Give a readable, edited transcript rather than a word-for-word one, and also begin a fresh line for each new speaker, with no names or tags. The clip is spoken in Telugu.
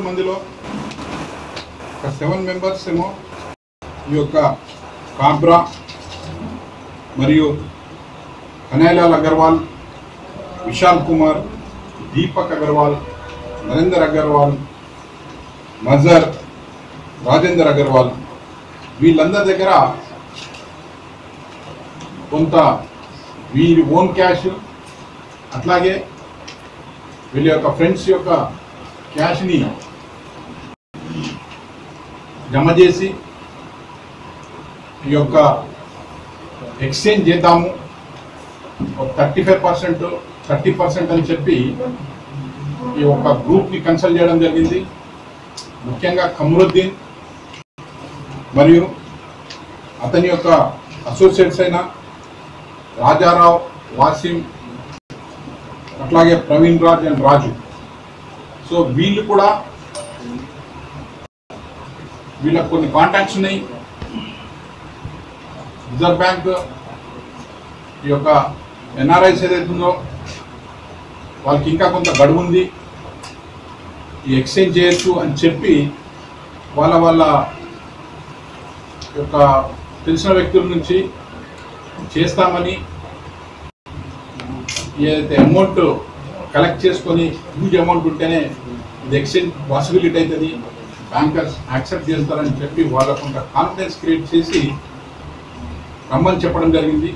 మందిలో ఒక 7 మెంబర్స్ ఏమో ఈ యొక్క కాబ్రా మరియు కనైలాల్ అగర్వాల్, విశాల్ కుమార్, దీపక్ అగర్వాల్, నరేందర్ అగర్వాల్, మజర్, రాజేందర్ అగర్వాల్ వీళ్ళందరి దగ్గర కొంత వీరి ఓన్ క్యాష్ అట్లాగే వీళ్ళ యొక్క ఫ్రెండ్స్ యొక్క క్యాష్ని జమ చేసి ఈ యొక్క ఎక్స్చేంజ్ చేద్దాము 35%, 30% అని చెప్పి ఈ యొక్క గ్రూప్ని కన్సల్ట్ చేయడం జరిగింది. ముఖ్యంగా కమరుద్దీన్ మరియు అతని యొక్క అసోసియేట్స్ అయిన రాజారావు, వాసిం, అట్లాగే Praveen Raj and Raju. So వీళ్ళు కూడా వీళ్ళకు కొన్ని కాంటాక్ట్స్ ఉన్నాయి. రిజర్వ్ బ్యాంక్ ఈ యొక్క ఎన్ఆర్ఐస్ ఏదైతుందో వాళ్ళకి ఇంకా కొంత గడువు ఉంది, ఈ ఎక్స్చేంజ్ చేయొచ్చు అని చెప్పి వాళ్ళ యొక్క తెలిసిన వ్యక్తుల నుంచి చేస్తామని ఏదైతే అమౌంట్ కలెక్ట్ చేసుకొని హ్యూజ్ అమౌంట్ ఉంటేనే ఇది ఎక్స్చేంజ్ పాసిబిలిటీ అవుతుంది, బ్యాంకర్స్ యాక్సెప్ట్ చేస్తారని చెప్పి వాళ్ళ కొంత కాన్ఫిడెన్స్ క్రియేట్ చేసి రమ్మని చెప్పడం జరిగింది.